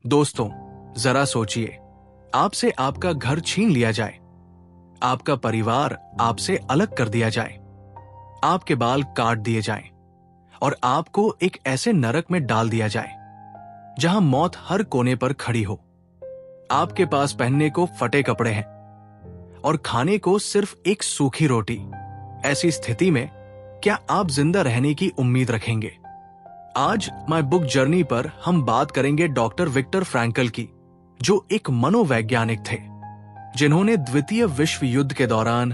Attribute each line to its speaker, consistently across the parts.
Speaker 1: दोस्तों, जरा सोचिए, आपसे आपका घर छीन लिया जाए, आपका परिवार आपसे अलग कर दिया जाए, आपके बाल काट दिए जाएं और आपको एक ऐसे नरक में डाल दिया जाए जहां मौत हर कोने पर खड़ी हो। आपके पास पहनने को फटे कपड़े हैं और खाने को सिर्फ एक सूखी रोटी। ऐसी स्थिति में क्या आप जिंदा रहने की उम्मीद रखेंगे? आज माय बुक जर्नी पर हम बात करेंगे डॉक्टर विक्टर फ्रैंकल की, जो एक मनोवैज्ञानिक थे जिन्होंने द्वितीय विश्व युद्ध के दौरान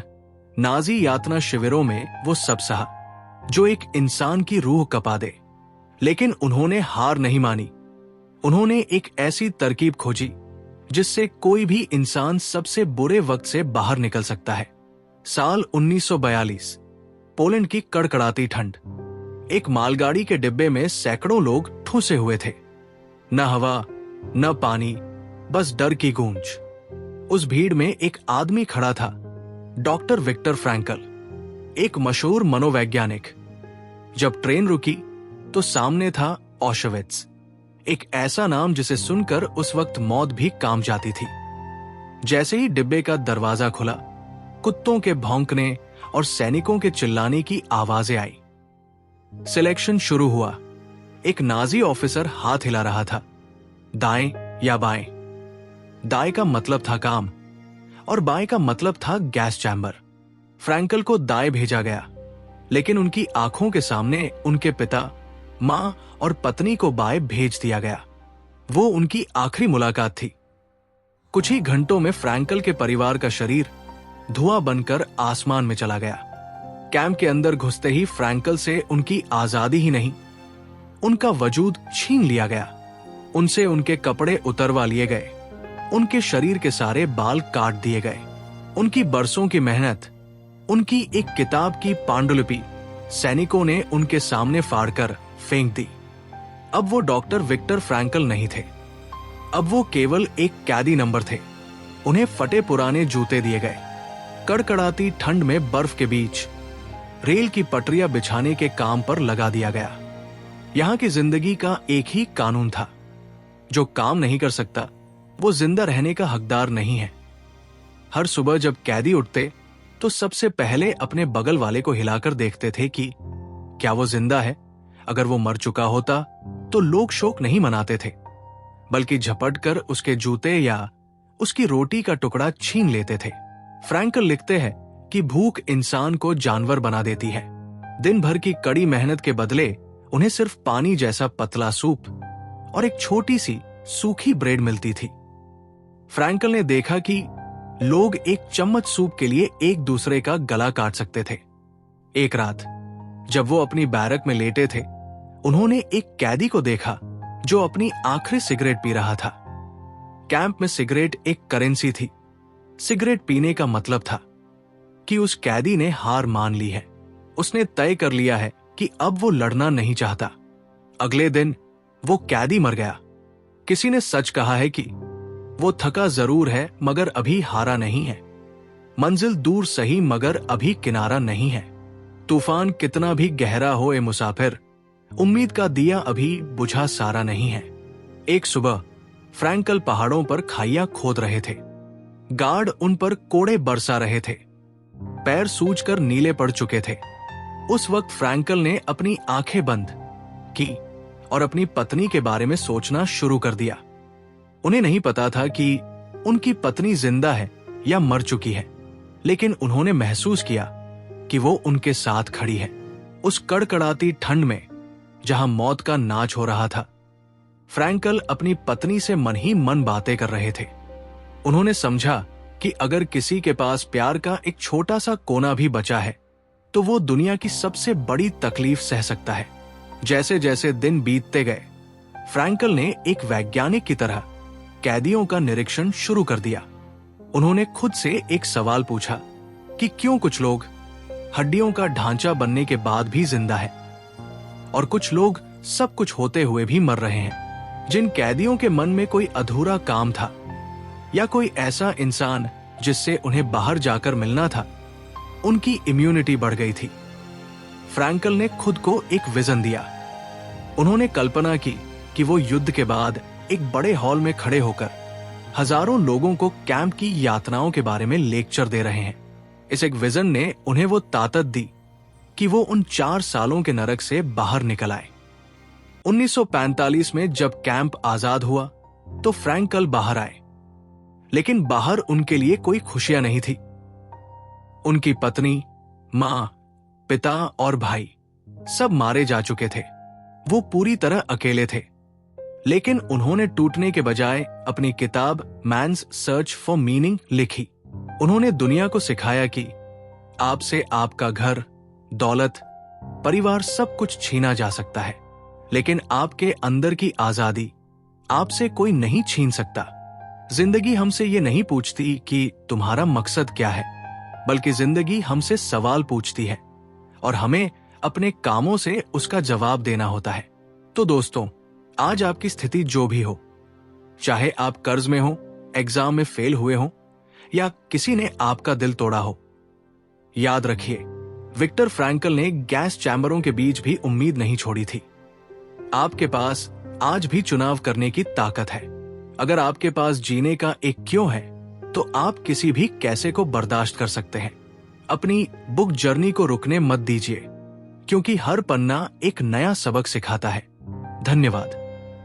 Speaker 1: नाजी यातना शिविरों में वो सब सहा जो एक इंसान की रूह कपा दे। लेकिन उन्होंने हार नहीं मानी। उन्होंने एक ऐसी तरकीब खोजी जिससे कोई भी इंसान सबसे बुरे वक्त से बाहर निकल सकता है। साल 1942, पोलैंड की कड़कड़ाती ठंड। एक मालगाड़ी के डिब्बे में सैकड़ों लोग ठूसे हुए थे। न हवा, न पानी, बस डर की गूंज। उस भीड़ में एक आदमी खड़ा था, डॉक्टर विक्टर फ्रैंकल, एक मशहूर मनोवैज्ञानिक। जब ट्रेन रुकी तो सामने था ऑशविट्ज, एक ऐसा नाम जिसे सुनकर उस वक्त मौत भी काम जाती थी। जैसे ही डिब्बे का दरवाजा खुला, कुत्तों के भौंकने और सैनिकों के चिल्लाने की आवाजें आई। सिलेक्शन शुरू हुआ। एक नाजी ऑफिसर हाथ हिला रहा था, दाएं या बाएं। दाएं का मतलब था काम और बाएं का मतलब था गैस चैम्बर। फ्रैंकल को दाएं भेजा गया, लेकिन उनकी आंखों के सामने उनके पिता, मां और पत्नी को बाएं भेज दिया गया। वो उनकी आखिरी मुलाकात थी। कुछ ही घंटों में फ्रैंकल के परिवार का शरीर धुआं बनकर आसमान में चला गया। कैंप के अंदर घुसते ही फ्रैंकल से उनकी आजादी ही नहीं, उनका वजूद छीन लिया गया। उनसे उनके कपड़े उतरवा लिए गए, उनके शरीर के सारे बाल काट दिए गए। उनकी बरसों की मेहनत, उनकी एक किताब की पांडुलिपि सैनिकों ने उनके सामने फाड़कर फेंक दी। अब वो डॉक्टर विक्टर फ्रैंकल नहीं थे, अब वो केवल एक कैदी नंबर थे। उन्हें फटे पुराने जूते दिए गए। कड़कड़ाती ठंड में बर्फ के बीच रेल की पटरियां बिछाने के काम पर लगा दिया गया। यहां की जिंदगी का एक ही कानून था, जो काम नहीं कर सकता वो जिंदा रहने का हकदार नहीं है। हर सुबह जब कैदी उठते तो सबसे पहले अपने बगल वाले को हिलाकर देखते थे कि क्या वो जिंदा है। अगर वो मर चुका होता तो लोग शोक नहीं मनाते थे, बल्कि झपटकर उसके जूते या उसकी रोटी का टुकड़ा छीन लेते थे। फ्रैंकल लिखते हैं कि भूख इंसान को जानवर बना देती है। दिन भर की कड़ी मेहनत के बदले उन्हें सिर्फ पानी जैसा पतला सूप और एक छोटी सी सूखी ब्रेड मिलती थी। फ्रैंकल ने देखा कि लोग एक चम्मच सूप के लिए एक दूसरे का गला काट सकते थे। एक रात जब वो अपनी बैरक में लेटे थे, उन्होंने एक कैदी को देखा जो अपनी आखिरी सिगरेट पी रहा था। कैंप में सिगरेट एक करेंसी थी। सिगरेट पीने का मतलब था कि उस कैदी ने हार मान ली है। उसने तय कर लिया है कि अब वो लड़ना नहीं चाहता। अगले दिन वो कैदी मर गया। किसी ने सच कहा है कि वो थका जरूर है मगर अभी हारा नहीं है। मंजिल दूर सही मगर अभी किनारा नहीं है। तूफान कितना भी गहरा हो ए मुसाफिर, उम्मीद का दिया अभी बुझा सारा नहीं है। एक सुबह फ्रैंकल पहाड़ों पर खाइयां खोद रहे थे। गार्ड उन पर कोड़े बरसा रहे थे। पैर सूजकर नीले पड़ चुके थे। उस वक्त फ्रैंकल ने अपनी आंखें बंद की और अपनी पत्नी के बारे में सोचना शुरू कर दिया। उन्हें नहीं पता था कि उनकी पत्नी जिंदा है या मर चुकी है, लेकिन उन्होंने महसूस किया कि वो उनके साथ खड़ी है। उस कड़कड़ाती ठंड में जहां मौत का नाच हो रहा था, फ्रैंकल अपनी पत्नी से मन ही मन बातें कर रहे थे। उन्होंने समझा कि अगर किसी के पास प्यार का एक छोटा सा कोना भी बचा है तो वो दुनिया की सबसे बड़ी तकलीफ सह सकता है। जैसे जैसे दिन बीतते गए, फ्रैंकल ने एक वैज्ञानिक की तरह कैदियों का निरीक्षण शुरू कर दिया। उन्होंने खुद से एक सवाल पूछा कि क्यों कुछ लोग हड्डियों का ढांचा बनने के बाद भी जिंदा है और कुछ लोग सब कुछ होते हुए भी मर रहे हैं। जिन कैदियों के मन में कोई अधूरा काम था या कोई ऐसा इंसान जिससे उन्हें बाहर जाकर मिलना था, उनकी इम्यूनिटी बढ़ गई थी। फ्रैंकल ने खुद को एक विजन दिया। उन्होंने कल्पना की कि वो युद्ध के बाद एक बड़े हॉल में खड़े होकर हजारों लोगों को कैंप की यातनाओं के बारे में लेक्चर दे रहे हैं। इस एक विजन ने उन्हें वो ताकत दी कि वो उन 4 सालों के नरक से बाहर निकल आए। 1945 में जब कैंप आजाद हुआ तो फ्रैंकल बाहर आए, लेकिन बाहर उनके लिए कोई खुशियां नहीं थी। उनकी पत्नी, मां, पिता और भाई सब मारे जा चुके थे। वो पूरी तरह अकेले थे, लेकिन उन्होंने टूटने के बजाय अपनी किताब मैन्स सर्च फॉर मीनिंग लिखी। उन्होंने दुनिया को सिखाया कि आपसे आपका घर, दौलत, परिवार सब कुछ छीना जा सकता है, लेकिन आपके अंदर की आजादी आपसे कोई नहीं छीन सकता। जिंदगी हमसे ये नहीं पूछती कि तुम्हारा मकसद क्या है, बल्कि जिंदगी हमसे सवाल पूछती है और हमें अपने कामों से उसका जवाब देना होता है। तो दोस्तों, आज आपकी स्थिति जो भी हो, चाहे आप कर्ज में हो, एग्जाम में फेल हुए हो या किसी ने आपका दिल तोड़ा हो, याद रखिए, विक्टर फ्रैंकल ने गैस चैम्बरों के बीच भी उम्मीद नहीं छोड़ी थी। आपके पास आज भी चुनाव करने की ताकत है। अगर आपके पास जीने का एक क्यों है, तो आप किसी भी कैसे को बर्दाश्त कर सकते हैं। अपनी बुक जर्नी को रुकने मत दीजिए, क्योंकि हर पन्ना एक नया सबक सिखाता है। धन्यवाद।